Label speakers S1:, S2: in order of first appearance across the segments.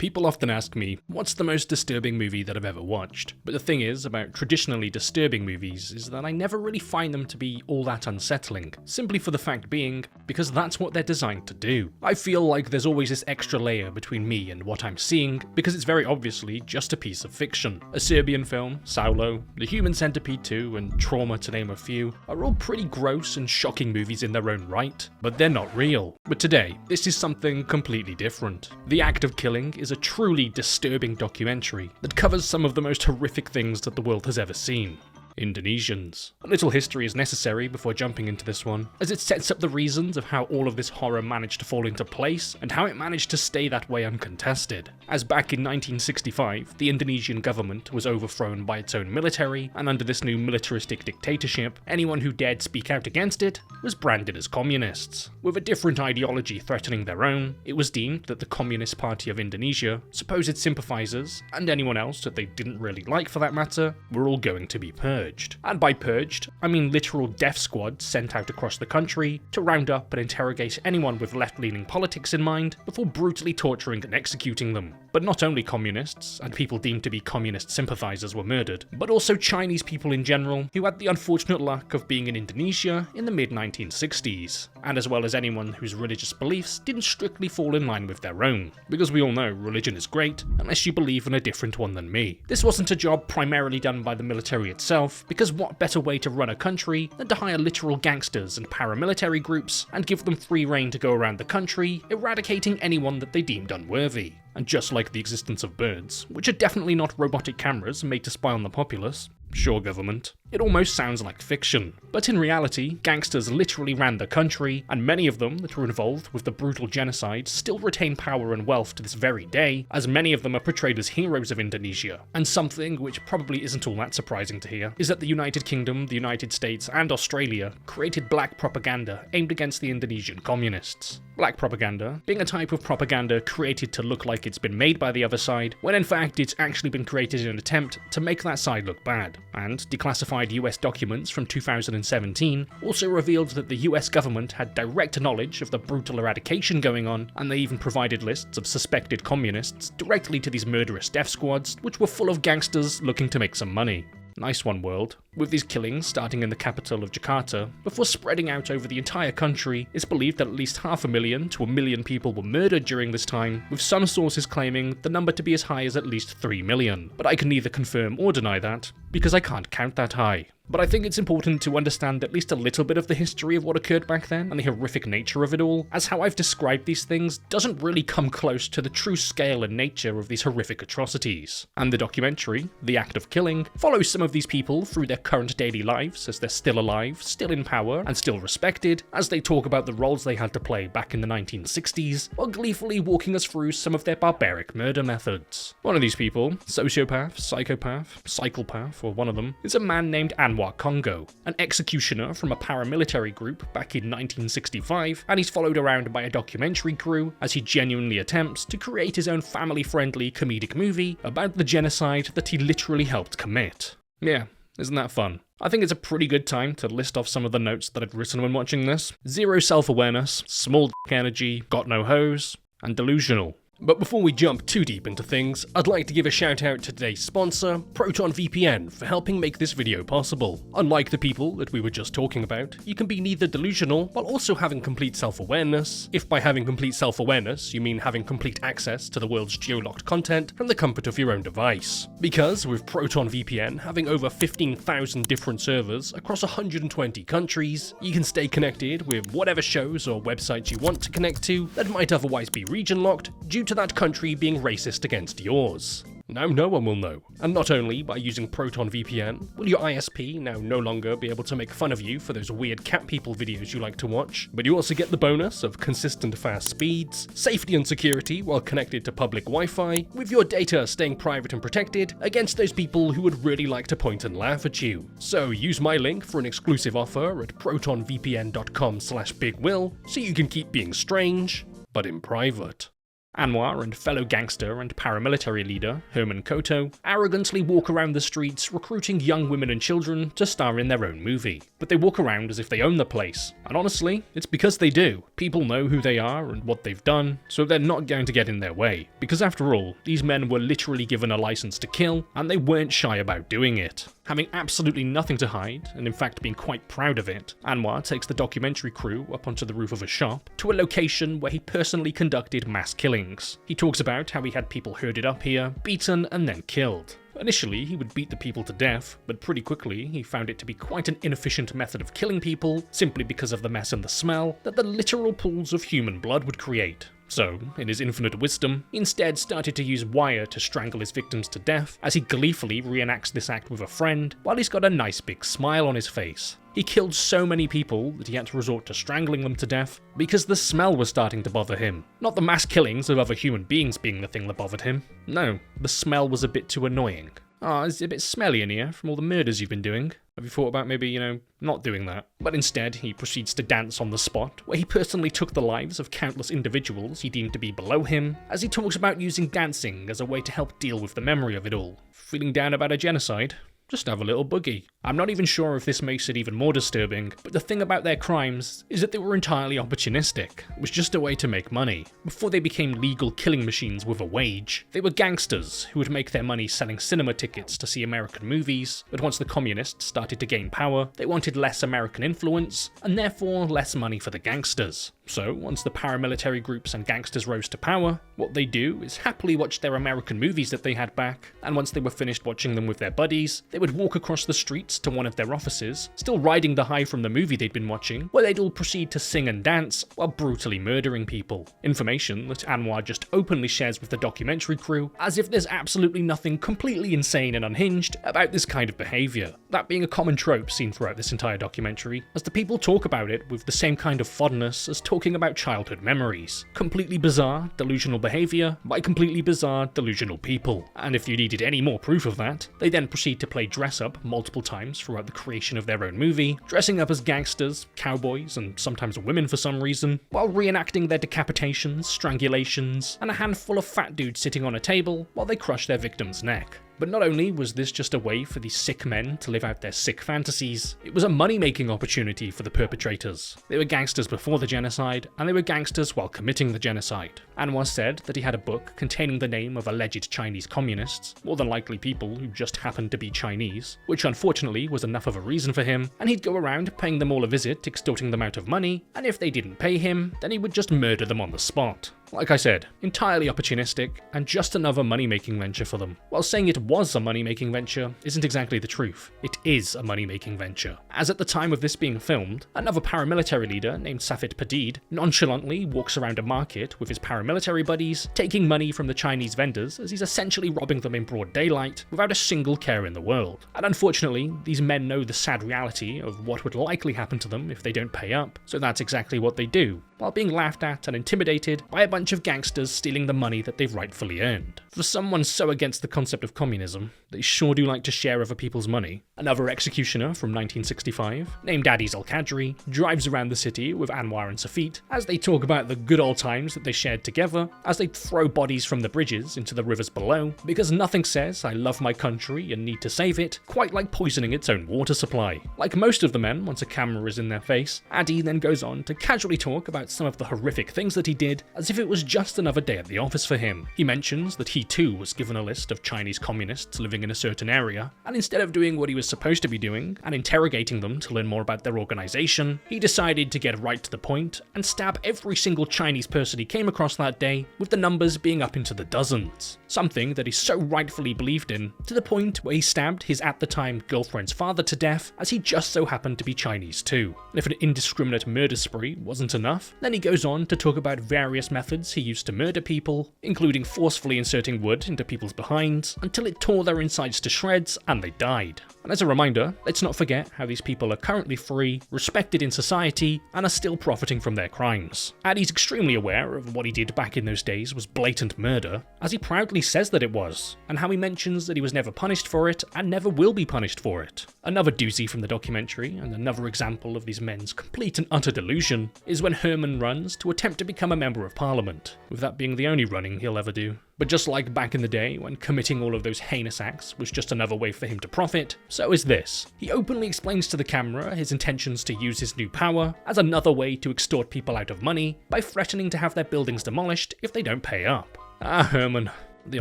S1: People often ask me, what's the most disturbing movie that I've ever watched? But the thing is about traditionally disturbing movies is that I never really find them to be all that unsettling, simply for the fact being, because that's what they're designed to do. I feel like there's always this extra layer between me and what I'm seeing, because it's very obviously just a piece of fiction. A Serbian film, Saulo, The Human Centipede 2, and Trauma to name a few, are all pretty gross and shocking movies in their own right, but they're not real. But today, this is something completely different. The Act of Killing is a truly disturbing documentary that covers some of the most horrific things that the world has ever seen. Indonesians. A little history is necessary before jumping into this one, as it sets up the reasons of how all of this horror managed to fall into place and how it managed to stay that way uncontested. As back in 1965, the Indonesian government was overthrown by its own military, and under this new militaristic dictatorship, anyone who dared speak out against it was branded as communists. With a different ideology threatening their own, it was deemed that the Communist Party of Indonesia, supposed sympathizers, and anyone else that they didn't really like for that matter, were all going to be purged. And by purged, I mean literal death squads sent out across the country to round up and interrogate anyone with left-leaning politics in mind before brutally torturing and executing them. But not only communists and people deemed to be communist sympathizers were murdered, but also Chinese people in general who had the unfortunate luck of being in Indonesia in the mid-1960s, and as well as anyone whose religious beliefs didn't strictly fall in line with their own, because we all know religion is great unless you believe in a different one than me. This wasn't a job primarily done by the military itself, because what better way to run a country than to hire literal gangsters and paramilitary groups and give them free rein to go around the country, eradicating anyone that they deemed unworthy. And just like the existence of birds, which are definitely not robotic cameras made to spy on the populace, sure government, it almost sounds like fiction. But in reality, gangsters literally ran the country, and many of them that were involved with the brutal genocide still retain power and wealth to this very day, as many of them are portrayed as heroes of Indonesia. And something which probably isn't all that surprising to hear is that the United Kingdom, the United States, and Australia created black propaganda aimed against the Indonesian communists. Black propaganda being a type of propaganda created to look like it's been made by the other side, when in fact it's actually been created in an attempt to make that side look bad. And declassified US documents from 2017 also revealed that the US government had direct knowledge of the brutal eradication going on, and they even provided lists of suspected communists directly to these murderous death squads, which were full of gangsters looking to make some money. Nice one, world. With these killings starting in the capital of Jakarta, before spreading out over the entire country, it's believed that at least 500,000 to 1 million people were murdered during this time, with some sources claiming the number to be as high as at least 3 million. But I can neither confirm or deny that, because I can't count that high. But I think it's important to understand at least a little bit of the history of what occurred back then and the horrific nature of it all, as how I've described these things doesn't really come close to the true scale and nature of these horrific atrocities. And the documentary, The Act of Killing, follows some of these people through their current daily lives as they're still alive, still in power, and still respected, as they talk about the roles they had to play back in the 1960s, while gleefully walking us through some of their barbaric murder methods. One of these people, sociopath, psychopath, psychopath, or one of them, is a man named Anwar Congo, an executioner from a paramilitary group back in 1965, and he's followed around by a documentary crew as he genuinely attempts to create his own family-friendly comedic movie about the genocide that he literally helped commit. Yeah, isn't that fun? I think it's a pretty good time to list off some of the notes that I'd written when watching this. Zero self-awareness, small dick energy, got no hose, and delusional. But before we jump too deep into things, I'd like to give a shout out to today's sponsor, ProtonVPN, for helping make this video possible. Unlike the people that we were just talking about, you can be neither delusional while also having complete self-awareness, if by having complete self-awareness you mean having complete access to the world's geo-locked content from the comfort of your own device. Because with ProtonVPN having over 15,000 different servers across 120 countries, you can stay connected with whatever shows or websites you want to connect to that might otherwise be region-locked due to that country being racist against yours. Now no one will know. And not only by using ProtonVPN will your ISP now no longer be able to make fun of you for those weird cat people videos you like to watch, but you also get the bonus of consistent fast speeds, safety and security while connected to public Wi-Fi, with your data staying private and protected against those people who would really like to point and laugh at you. So use my link for an exclusive offer at protonvpn.com/bigwill so you can keep being strange, but in private. Anwar and fellow gangster and paramilitary leader Herman Koto arrogantly walk around the streets recruiting young women and children to star in their own movie. But they walk around as if they own the place, and honestly, it's because they do. People know who they are and what they've done, so they're not going to get in their way. Because after all, these men were literally given a license to kill, and they weren't shy about doing it. Having absolutely nothing to hide, and in fact being quite proud of it, Anwar takes the documentary crew up onto the roof of a shop to a location where he personally conducted mass killings. He talks about how he had people herded up here, beaten, and then killed. Initially, he would beat the people to death, but pretty quickly he found it to be quite an inefficient method of killing people, simply because of the mess and the smell that the literal pools of human blood would create. So, in his infinite wisdom, he instead started to use wire to strangle his victims to death, as he gleefully reenacts this act with a friend, while he's got a nice big smile on his face. He killed so many people that he had to resort to strangling them to death because the smell was starting to bother him. Not the mass killings of other human beings being the thing that bothered him. No, the smell was a bit too annoying. It's a bit smelly in here from all the murders you've been doing. Have you thought about maybe, not doing that? But instead, he proceeds to dance on the spot, where he personally took the lives of countless individuals he deemed to be below him, as he talks about using dancing as a way to help deal with the memory of it all. Feeling down about a genocide? Just have a little boogie. I'm not even sure if this makes it even more disturbing, but the thing about their crimes is that they were entirely opportunistic. It was just a way to make money. Before they became legal killing machines with a wage, they were gangsters who would make their money selling cinema tickets to see American movies, but once the communists started to gain power, they wanted less American influence, and therefore less money for the gangsters. So, once the paramilitary groups and gangsters rose to power, what they do is happily watch their American movies that they had back, and once they were finished watching them with their buddies, they would walk across the streets to one of their offices, still riding the high from the movie they'd been watching, where they'd all proceed to sing and dance while brutally murdering people. Information that Anwar just openly shares with the documentary crew, as if there's absolutely nothing completely insane and unhinged about this kind of behaviour. That being a common trope seen throughout this entire documentary, as the people talk about it with the same kind of fondness as talking about childhood memories. Completely bizarre, delusional behaviour by completely bizarre, delusional people. And if you needed any more proof of that, they then proceed to play dress up multiple times throughout the creation of their own movie, dressing up as gangsters, cowboys, and sometimes women for some reason, while reenacting their decapitations, strangulations, and a handful of fat dudes sitting on a table while they crush their victim's neck. But not only was this just a way for these sick men to live out their sick fantasies, it was a money-making opportunity for the perpetrators. They were gangsters before the genocide, and they were gangsters while committing the genocide. Anwar said that he had a book containing the name of alleged Chinese communists, more than likely people who just happened to be Chinese, which unfortunately was enough of a reason for him, and he'd go around paying them all a visit, extorting them out of money, and if they didn't pay him, then he would just murder them on the spot. Like I said, entirely opportunistic, and just another money-making venture for them. While saying it was a money-making venture isn't exactly the truth. It is a money-making venture. As at the time of this being filmed, another paramilitary leader named Safit Padid nonchalantly walks around a market with his paramilitary buddies, taking money from the Chinese vendors as he's essentially robbing them in broad daylight without a single care in the world. And unfortunately, these men know the sad reality of what would likely happen to them if they don't pay up, so that's exactly what they do, while being laughed at and intimidated by a bunch of gangsters stealing the money that they've rightfully earned. For someone so against the concept of communism, they sure do like to share other people's money. Another executioner from 1965, named Adis al-Qadri, drives around the city with Anwar and Safit as they talk about the good old times that they shared together, as they throw bodies from the bridges into the rivers below, because nothing says I love my country and need to save it quite like poisoning its own water supply. Like most of the men, once a camera is in their face, Adi then goes on to casually talk about some of the horrific things that he did, as if it was just another day at the office for him. He mentions that he too was given a list of Chinese communists living in a certain area, and instead of doing what he was supposed to be doing and interrogating them to learn more about their organization, he decided to get right to the point and stab every single Chinese person he came across that day, with the numbers being up into the dozens. Something that he so rightfully believed in, to the point where he stabbed his at the time girlfriend's father to death, as he just so happened to be Chinese too. And if an indiscriminate murder spree wasn't enough, then he goes on to talk about various methods he used to murder people, including forcefully inserting wood into people's behinds until it tore their insides to shreds and they died. And as a reminder, let's not forget how these people are currently free, respected in society, and are still profiting from their crimes. Addy's extremely aware of what he did back in those days was blatant murder, as he proudly says that it was, and how he mentions that he was never punished for it and never will be punished for it. Another doozy from the documentary, and another example of these men's complete and utter delusion, is when Herman and runs to attempt to become a member of parliament, with that being the only running he'll ever do. But just like back in the day when committing all of those heinous acts was just another way for him to profit, so is this. He openly explains to the camera his intentions to use his new power as another way to extort people out of money by threatening to have their buildings demolished if they don't pay up. Ah, Herman, the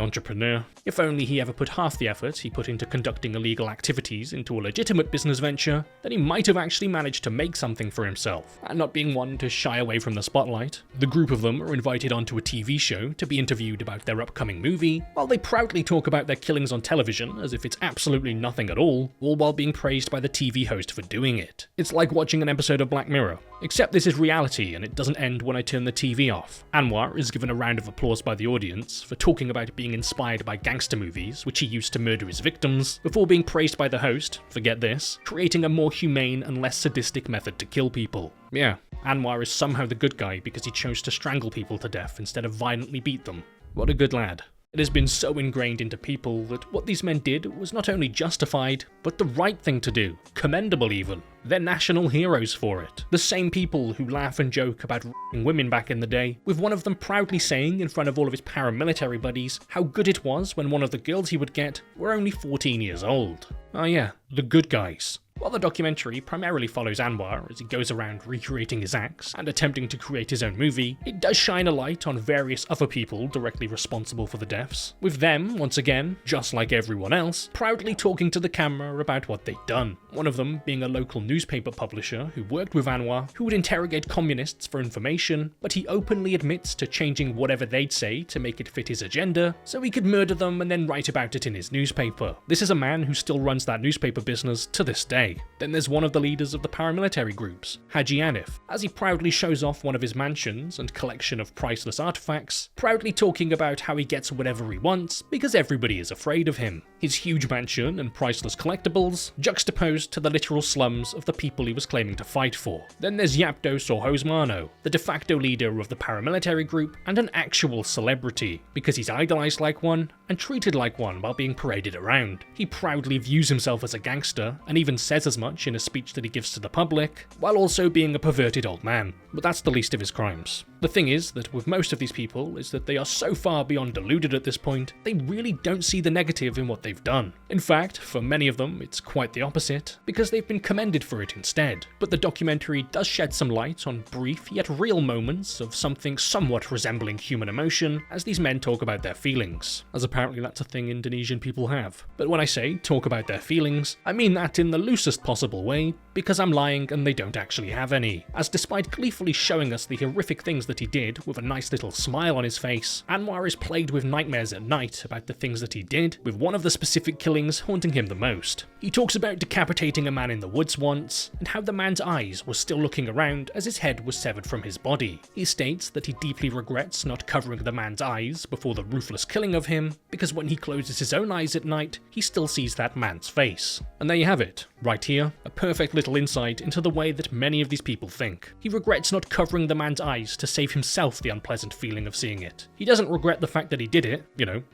S1: entrepreneur. If only he ever put half the effort he put into conducting illegal activities into a legitimate business venture, then he might have actually managed to make something for himself, and not being one to shy away from the spotlight. The group of them are invited onto a TV show to be interviewed about their upcoming movie, while they proudly talk about their killings on television as if it's absolutely nothing at all while being praised by the TV host for doing it. It's like watching an episode of Black Mirror, except this is reality and it doesn't end when I turn the TV off. Anwar is given a round of applause by the audience for talking about being inspired by gangster movies, which he used to murder his victims, before being praised by the host, forget this, creating a more humane and less sadistic method to kill people. Yeah, Anwar is somehow the good guy because he chose to strangle people to death instead of violently beat them. What a good lad. It has been so ingrained into people that what these men did was not only justified, but the right thing to do, commendable even. They're national heroes for it. The same people who laugh and joke about r***ing women back in the day, with one of them proudly saying in front of all of his paramilitary buddies how good it was when one of the girls he would get were only 14 years old. Oh yeah, the good guys. While the documentary primarily follows Anwar as he goes around recreating his acts and attempting to create his own movie, it does shine a light on various other people directly responsible for the deaths, with them, once again, just like everyone else, proudly talking to the camera about what they'd done. One of them being a local newspaper publisher who worked with Anwar, who would interrogate communists for information, but he openly admits to changing whatever they'd say to make it fit his agenda, so he could murder them and then write about it in his newspaper. This is a man who still runs that newspaper business to this day. Then there's one of the leaders of the paramilitary groups, Haji Anif, as he proudly shows off one of his mansions and collection of priceless artifacts, proudly talking about how he gets whatever he wants because everybody is afraid of him. His huge mansion and priceless collectibles juxtaposed to the literal slums of the people he was claiming to fight for. Then there's Yapto Sohosmano, the de facto leader of the paramilitary group and an actual celebrity, because he's idolized like one and treated like one while being paraded around. He proudly views himself as a gangster and even says as much in a speech that he gives to the public, while also being a perverted old man. But that's the least of his crimes. The thing is that with most of these people is that they are so far beyond deluded at this point, they really don't see the negative in what they've done. In fact, for many of them, it's quite the opposite, because they've been commended for it instead. But the documentary does shed some light on brief yet real moments of something somewhat resembling human emotion as these men talk about their feelings, as apparently that's a thing Indonesian people have. But when I say talk about their feelings, I mean that in the loosest possible way, because I'm lying and they don't actually have any. As despite gleefully showing us the horrific things that he did with a nice little smile on his face, Anwar is plagued with nightmares at night about the things that he did, with one of the specific killings haunting him the most. He talks about decapitating a man in the woods once, and how the man's eyes were still looking around as his head was severed from his body. He states that he deeply regrets not covering the man's eyes before the ruthless killing of him, because when he closes his own eyes at night, he still sees that man's face. And there you have it, right here, a perfect little insight into the way that many of these people think. He regrets not covering the man's eyes to save himself the unpleasant feeling of seeing it. He doesn't regret the fact that he did it,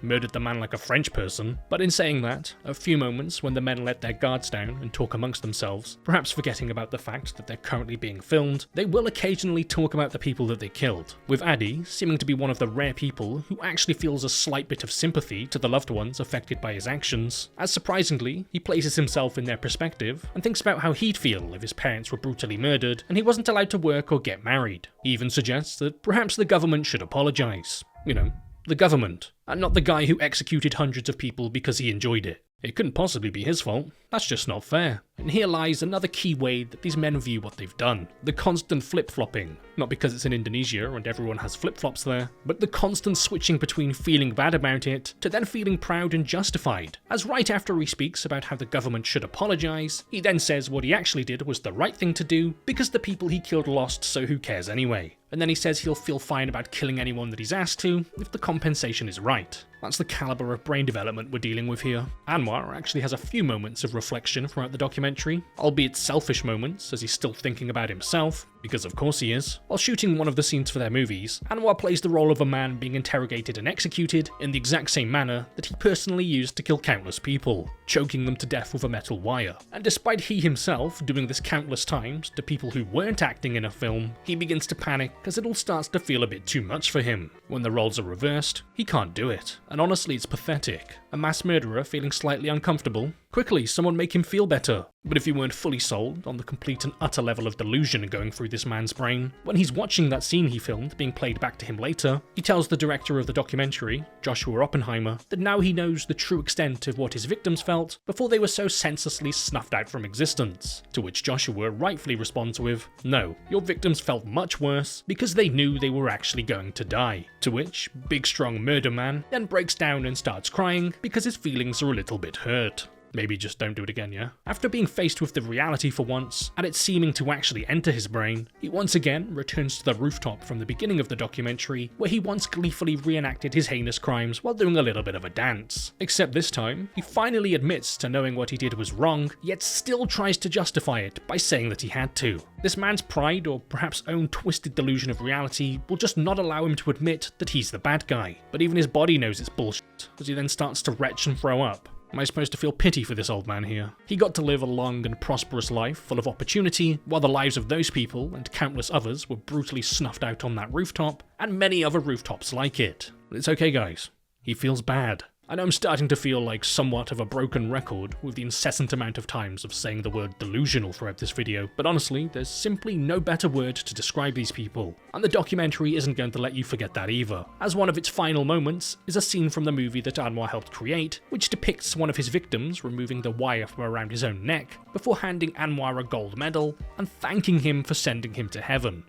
S1: murdered the man like a French person, but in saying that, a few moments when the men let their guards down and talk amongst themselves, perhaps forgetting about the fact that they're currently being filmed, they will occasionally talk about the people that they killed, with Adi seeming to be one of the rare people who actually feels a slight bit of sympathy to the loved ones affected by his actions, as surprisingly, he places himself in their perspective and thinks about how he'd feel if his parents were brutally murdered and he wasn't allowed to work or get married. He even suggests that perhaps the government should apologise. The government, and not the guy who executed hundreds of people because he enjoyed it. It couldn't possibly be his fault. That's just not fair. And here lies another key way that these men view what they've done. The constant flip-flopping. Not because it's in Indonesia and everyone has flip-flops there, but the constant switching between feeling bad about it to then feeling proud and justified. As right after he speaks about how the government should apologise, he then says what he actually did was the right thing to do because the people he killed lost, so who cares anyway. And then he says he'll feel fine about killing anyone that he's asked to if the compensation is right. That's the caliber of brain development we're dealing with here. Anwar actually has a few moments of reflection throughout the documentary, albeit selfish moments as he's still thinking about himself, Because of course he is. While shooting one of the scenes for their movies, Anwar plays the role of a man being interrogated and executed in the exact same manner that he personally used to kill countless people, choking them to death with a metal wire. And despite he himself doing this countless times to people who weren't acting in a film, he begins to panic because it all starts to feel a bit too much for him. When the roles are reversed, he can't do it. And honestly, it's pathetic. A mass murderer feeling slightly uncomfortable? Quickly, someone make him feel better. But if you weren't fully sold on the complete and utter level of delusion going through this man's brain, when he's watching that scene he filmed being played back to him later, he tells the director of the documentary, Joshua Oppenheimer, that now he knows the true extent of what his victims felt before they were so senselessly snuffed out from existence. To which Joshua rightfully responds with, "No, your victims felt much worse because they knew they were actually going to die." To which Big Strong Murder Man then breaks down and starts crying because his feelings are a little bit hurt. Maybe just don't do it again, yeah? After being faced with the reality for once, and it seeming to actually enter his brain, he once again returns to the rooftop from the beginning of the documentary, where he once gleefully reenacted his heinous crimes while doing a little bit of a dance. Except this time, he finally admits to knowing what he did was wrong, yet still tries to justify it by saying that he had to. This man's pride, or perhaps own twisted delusion of reality, will just not allow him to admit that he's the bad guy. But even his body knows it's bullshit, as he then starts to retch and throw up. Am I supposed to feel pity for this old man here? He got to live a long and prosperous life full of opportunity, while the lives of those people and countless others were brutally snuffed out on that rooftop, and many other rooftops like it. But it's okay, guys. He feels bad. I know I'm starting to feel like somewhat of a broken record with the incessant amount of times of saying the word delusional throughout this video, but honestly, there's simply no better word to describe these people, and the documentary isn't going to let you forget that either, as one of its final moments is a scene from the movie that Anwar helped create, which depicts one of his victims removing the wire from around his own neck before handing Anwar a gold medal and thanking him for sending him to heaven.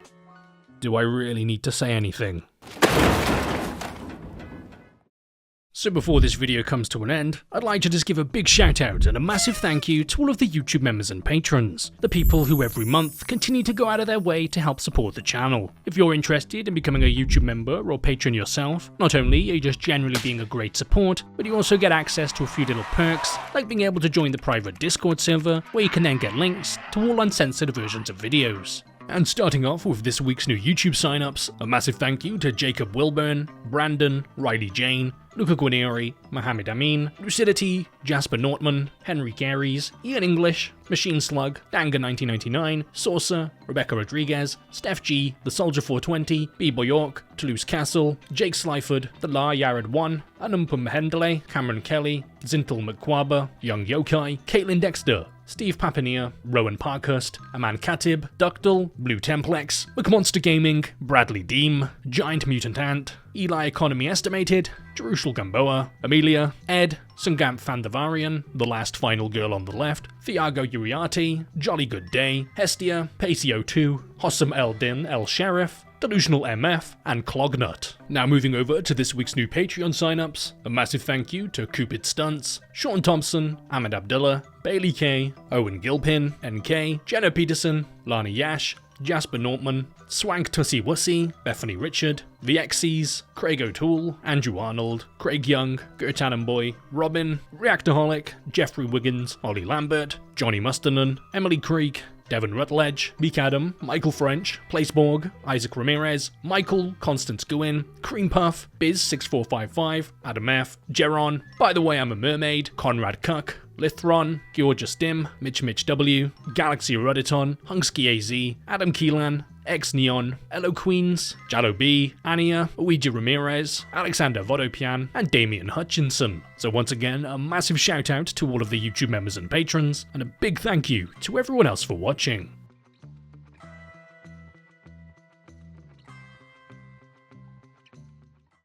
S1: Do I really need to say anything? So before this video comes to an end, I'd like to just give a big shout out and a massive thank you to all of the YouTube members and patrons, the people who every month continue to go out of their way to help support the channel. If you're interested in becoming a YouTube member or patron yourself, not only are you just generally being a great support, but you also get access to a few little perks, like being able to join the private Discord server, where you can then get links to all uncensored versions of videos. And starting off with this week's new YouTube signups, a massive thank you to Jacob Wilburn, Brandon, Riley Jane, Luca Guarnieri, Mohammed Amin, Lucidity, Jasper Nortman, Henry Garies, Ian English, Machine Slug, Danga1999, Saucer, Rebecca Rodriguez, Steph G, The Soldier 420, B-Boy York, Toulouse Castle, Jake Slyford, The La Yared 1, Anumpum Mahendale, Cameron Kelly, Zintel McQuaba, Young Yokai, Caitlin Dexter, Steve Papinia, Rowan Parkhurst, Aman Khatib, Ductal, Blue Templex, McMonster Gaming, Bradley Deem, Giant Mutant Ant, Eli Economy Estimated, Jerusalem Gamboa, Amelia, Ed, Sungam Fandavarian, The Last Final Girl on the Left, Thiago Uriarte, Jolly Good Day, Hestia, Paceo2, Hossam Eldin El Sheriff, Delusional MF, and Clognut. Now moving over to this week's new Patreon signups, a massive thank you to Cupid Stunts, Sean Thompson, Ahmed Abdullah, Bailey K, Owen Gilpin, NK, Jenna Peterson, Lani Yash, Jasper Nortman, Swank Tussie Wussy, Bethany Richard, The X's, Craig O'Toole, Andrew Arnold, Craig Young, Gert Boy, Robin, Reactorholic, Jeffrey Wiggins, Ollie Lambert, Johnny Musternan, Emily Creek, Devon Rutledge, Meek Adam, Michael French, Placeborg, Isaac Ramirez, Michael, Constance Guin, Cream Puff, Biz6455, Adam F, Geron, By the Way I'm a Mermaid, Conrad Cuck, Lithron, Georgia Dim, Mitch W, Galaxy Ruditon, Hungsky AZ, Adam Keelan, X Neon, Elo Queens, Jallo B, Ania, Ouija Ramirez, Alexander Vodopian, and Damian Hutchinson. So once again, a massive shout out to all of the YouTube members and patrons, and a big thank you to everyone else for watching.